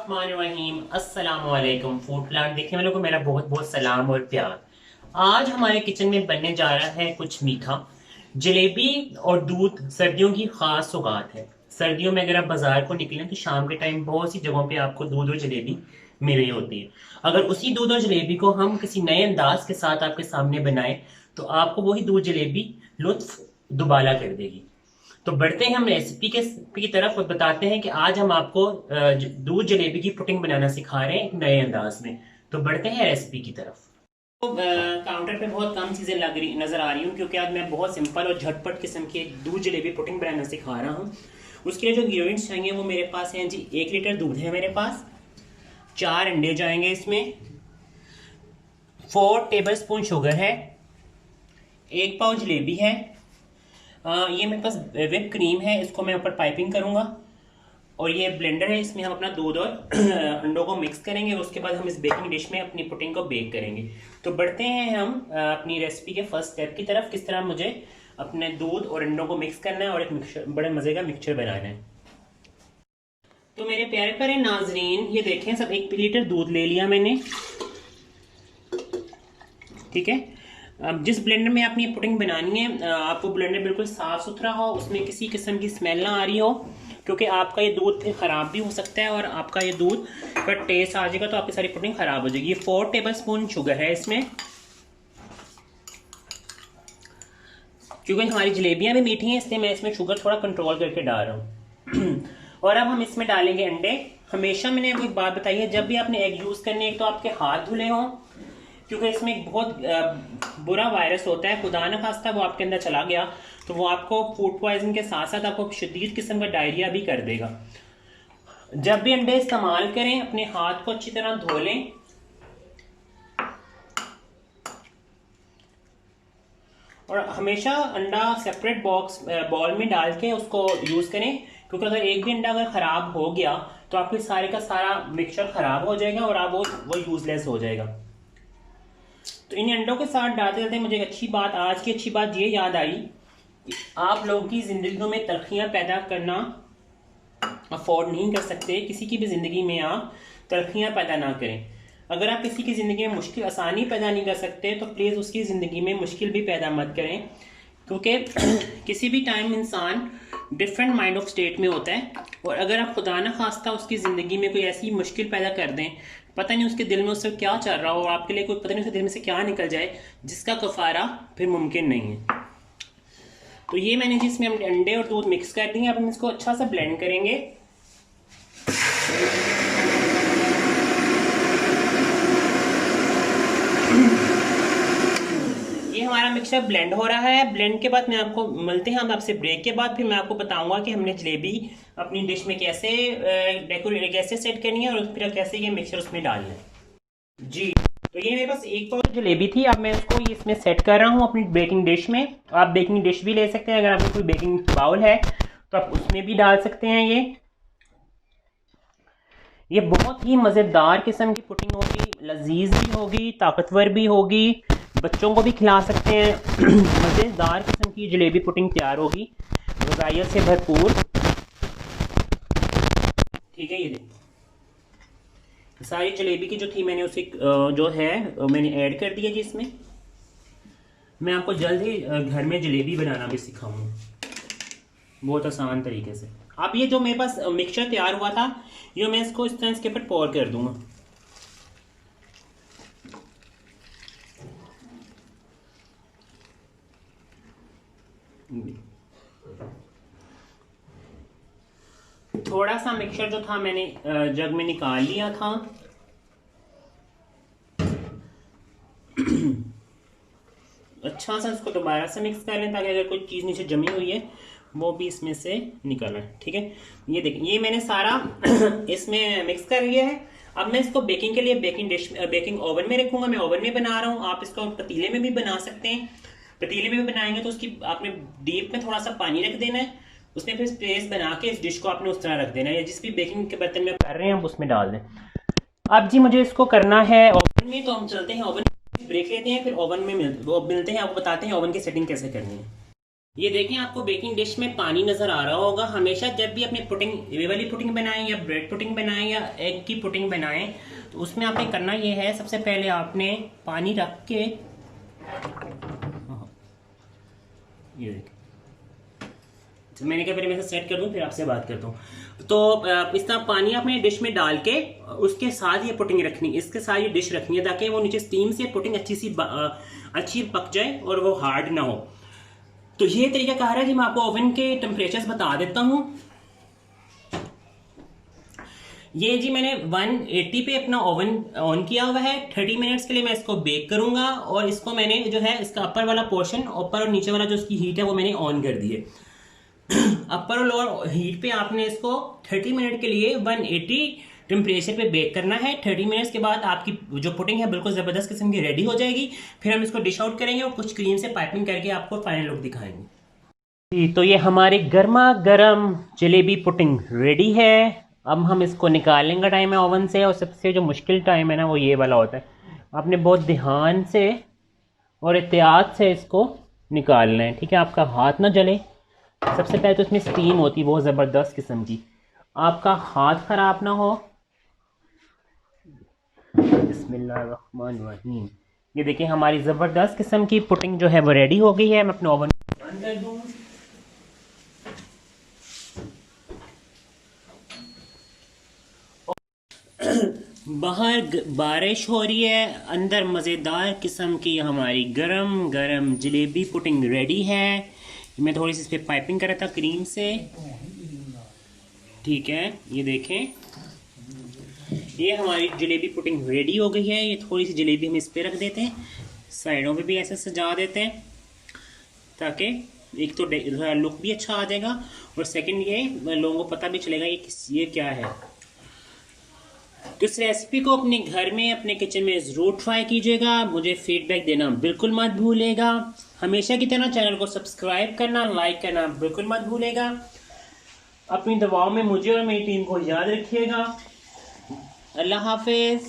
बिस्मिल्लाहिर्रहमानिर्रहीम। अस्सलाम वालेकुम। फूड प्लांट देखने वालों को मेरा बहुत बहुत सलाम और प्यार। आज हमारे किचन में बनने जा रहा है कुछ मीठा। जलेबी और दूध सर्दियों की खास सौगात है। सर्दियों में अगर आप बाजार को निकलें तो शाम के टाइम बहुत सी जगहों पे आपको दूध और जलेबी मिल रही होती है। अगर उसी दूध और जलेबी को हम किसी नए अंदाज के साथ आपके सामने बनाएं तो आपको वही दूध जलेबी लुत्फ दुबाला कर देगी। तो बढ़ते हैं हम रेसिपी की तरफ और बताते हैं कि आज हम आपको दूध जलेबी की पुडिंग बनाना सिखा रहे हैं एक नए अंदाज में। तो बढ़ते हैं रेसिपी की तरफ। तो काउंटर पे बहुत कम चीज़ें लग रही नज़र आ रही हूँ क्योंकि आज मैं बहुत सिंपल और झटपट किस्म की एक दूध जलेबी पुडिंग बनाना सिखा रहा हूँ। उसके लिए जो इंग्रेडिएंट्स चाहिए वो मेरे पास हैं जी। 1 लीटर दूध है मेरे पास, 4 अंडे जाएंगे इसमें, 4 टेबल स्पून शुगर है, 1 पाव जलेबी है, ये मेरे पास whip क्रीम है, इसको मैं ऊपर पाइपिंग करूंगा, और ये ब्लेंडर है, इसमें हम अपना दूध और अंडों को मिक्स करेंगे। उसके बाद हम इस बेकिंग डिश में अपनी पुडिंग को बेक करेंगे। तो बढ़ते हैं हम अपनी रेसिपी के फर्स्ट स्टेप की तरफ, किस तरह मुझे अपने दूध और अंडों को मिक्स करना है और एक मिक्सचर, बड़े मजे का मिक्सचर बनाना है। तो मेरे प्यारे प्यारे नाजरीन, ये देखें, सब 1 लीटर दूध ले लिया मैंने, ठीक है। अब जिस ब्लेंडर में आपने ये पुडिंग बनानी है, आपको ब्लेंडर बिल्कुल साफ सुथरा हो, उसमें किसी किस्म की स्मेल ना आ रही हो, क्योंकि आपका ये दूध फिर ख़राब भी हो सकता है और आपका ये दूध का टेस्ट आ जाएगा तो आपकी सारी पुडिंग ख़राब हो जाएगी। ये 4 टेबल स्पून शुगर है इसमें, क्योंकि हमारी जलेबियाँ भी मीठी हैं इसलिए मैं इसमें शुगर थोड़ा कंट्रोल करके डाल रहा हूँ। और अब हम इसमें डालेंगे अंडे। हमेशा मैंने आपको एक बात बताई है, जब भी आपने एग यूज़ करने एक तो आपके हाथ धुले हों, क्योंकि इसमें एक बहुत बुरा वायरस होता है, खुदा न खास्ता वो आपके अंदर चला गया तो वो आपको फूड पॉइजन के साथ साथ आपको शदीद किस्म का डायरिया भी कर देगा। जब भी अंडे इस्तेमाल करें अपने हाथ को अच्छी तरह धो लें, और हमेशा अंडा सेपरेट बॉल में डाल के उसको यूज करें, क्योंकि अगर एक भी अंडा अगर खराब हो गया तो आपके सारे का सारा मिक्सचर खराब हो जाएगा और आप वो यूजलेस हो जाएगा। तो इन अंडों के साथ डालते डालते मुझे एक अच्छी बात, आज की अच्छी बात ये याद आई कि आप लोगों की जिंदगियों में तलखियां पैदा करना अफोर्ड नहीं कर सकते। किसी की भी जिंदगी में आप तलखियां पैदा ना करें। अगर आप किसी की जिंदगी में मुश्किल आसानी पैदा नहीं कर सकते तो प्लीज़ उसकी ज़िंदगी में मुश्किल भी पैदा मत करें, क्योंकि किसी भी टाइम इंसान डिफरेंट माइंड ऑफ स्टेट में होता है, और अगर आप खुदा न खास्ता उसकी ज़िंदगी में कोई ऐसी मुश्किल पैदा कर दें, पता नहीं उसके दिल में उससे क्या चल रहा हो, और आपके लिए कोई पता नहीं उसके दिल में से क्या निकल जाए जिसका कफारा फिर मुमकिन नहीं है। तो ये मैंने जिसमें हम अंडे और दूध मिक्स कर दिए, अब हम इसको अच्छा सा ब्लेंड करेंगे। ये हमारा मिक्सचर ब्लेंड हो रहा है। ब्लेंड के बाद मैं आपको मिलते हैं हम आपसे ब्रेक के बाद, फिर मैं आपको बताऊंगा कि हमने जलेबी अपनी डिश में कैसे डेकोरेट कैसे सेट करनी है और फिर कैसे ये मिक्सचर उसमें डालना है जी। तो ये मेरे पास 1 पाव जलेबी थी, अब मैं इसको इसमें सेट कर रहा हूँ अपनी बेकिंग डिश में। आप बेकिंग डिश भी ले सकते हैं, अगर आपके कोई बेकिंग बाउल है तो आप उसमें भी डाल सकते हैं। ये बहुत ही मज़ेदार किस्म की पुडिंग होगी, लजीज भी होगी, ताकतवर भी होगी, बच्चों को भी खिला सकते हैं। मज़ेदार किस्म की जलेबी पुडिंग तैयार होगी, ग़िज़ाइयत से भरपूर, ठीक है। ये देखिए सारी जलेबी की जो थी मैंने उसे जो है मैंने ऐड कर दिया जी इसमें। मैं आपको जल्द ही घर में जलेबी बनाना भी सिखाऊंगा बहुत आसान तरीके से। अब ये जो मेरे पास मिक्सचर तैयार हुआ था, ये मैं इसको इस तरह इसके ऊपर पोर कर दूंगा। थोड़ा सा मिक्सचर जो था मैंने जग में निकाल लिया था। अच्छा सा इसको दोबारा से मिक्स कर लें ताकि अगर कोई चीज़ नीचे जमी हुई है वो भी इसमें से निकल है, ठीक है। ये देखिए ये मैंने सारा इसमें मिक्स कर लिया है। अब मैं इसको बेकिंग के लिए बेकिंग ओवन में रखूंगा। मैं ओवन में बना रहा हूँ, आप इसको पतीले में भी बना सकते हैं। पतीले में भी बनाएंगे तो उसकी आपने डीप में थोड़ा सा पानी रख देना है, उसमें फिर स्पेस बना के इस डिश को आपने उस तरह रख देना है, या जिस भी बेकिंग के बर्तन में कर रहे हैं आप उसमें डाल दें। अब जी मुझे इसको करना है ओवन में, तो हम चलते हैं ओवन, ब्रेक लेते हैं, फिर ओवन में मिलते हैं, आपको बताते हैं ओवन की सेटिंग कैसे करनी है। ये देखें, आपको बेकिंग डिश में पानी नज़र आ रहा होगा। हमेशा जब भी अपनी पुडिंग, ये वाली पुडिंग बनाएं या ब्रेड पुडिंग बनाएं या एग की पुडिंग बनाएं, तो उसमें आपने करना ये है, सबसे पहले आपने पानी रख के, ये देखें, तो मैंने कहा पहले मैं इसे सेट कर दूं फिर आपसे बात करता हूँ। तो इस तरह पानी आपने डिश में डाल के उसके साथ ये पुडिंग रखनी, इसके साथ ये डिश रखनी है, ताकि वो नीचे स्टीम से पुडिंग अच्छी पक जाए और वो हार्ड ना हो। तो ये तरीका कहा है कि मैं आपको ओवन के टेम्परेचर्स बता देता हूँ। ये जी मैंने 180 पे अपना ओवन ऑन किया हुआ है। 30 मिनट्स के लिए मैं इसको बेक करूंगा, और इसको मैंने जो है इसका अपर वाला पोर्शन, ऊपर और नीचे वाला जो इसकी हीट है वो मैंने ऑन कर दी है। अपर और लोअर हीट पे आपने इसको 30 मिनट के लिए 180 टेम्परेचर पे बेक करना है। 30 मिनट्स के बाद आपकी जो पुडिंग है बिल्कुल ज़बरदस्त किस्म की रेडी हो जाएगी। फिर हम इसको डिश आउट करेंगे और कुछ क्रीम से पाइपिंग करके आपको फाइनल लुक दिखाएंगे। जी, तो ये हमारी गर्मा गर्म जलेबी पुडिंग रेडी है। अब हम इसको निकालने का टाइम है ओवन से, और सबसे जो मुश्किल टाइम है ना वो ये वाला होता है। आपने बहुत ध्यान से और एहतियात से इसको निकालना है, ठीक है, आपका हाथ ना जले। सबसे पहले तो इसमें स्टीम होती है बहुत ज़बरदस्त किस्म की, आपका हाथ ख़राब ना हो। बिस्मिल्लाहिर्रहमानिर्रहीम। ये देखिए हमारी ज़बरदस्त किस्म की पुडिंग जो है वो रेडी हो गई है। मैं अपने ओवन बंद कर दूँ। बाहर बारिश हो रही है, अंदर मज़ेदार किस्म की हमारी गरम गरम जलेबी पुडिंग रेडी है। मैं थोड़ी सी इस पर पाइपिंग कर रहा था क्रीम से, ठीक है। ये देखें, ये हमारी जलेबी पुडिंग रेडी हो गई है। ये थोड़ी सी जलेबी हम इस पर रख देते हैं, साइडों पे भी ऐसे सजा देते हैं, ताकि एक तो लुक भी अच्छा आ जाएगा, और सेकंड ये लोगों को पता भी चलेगा ये क्या है। तो इस रेसिपी को अपने घर में, अपने किचन में ज़रूर ट्राई कीजिएगा। मुझे फीडबैक देना बिल्कुल मत भूलेगा। हमेशा की तरह चैनल को सब्सक्राइब करना, लाइक करना बिल्कुल मत भूलेगा। अपनी दुआओं में मुझे और मेरी टीम को याद रखिएगा। अल्लाह हाफिज़।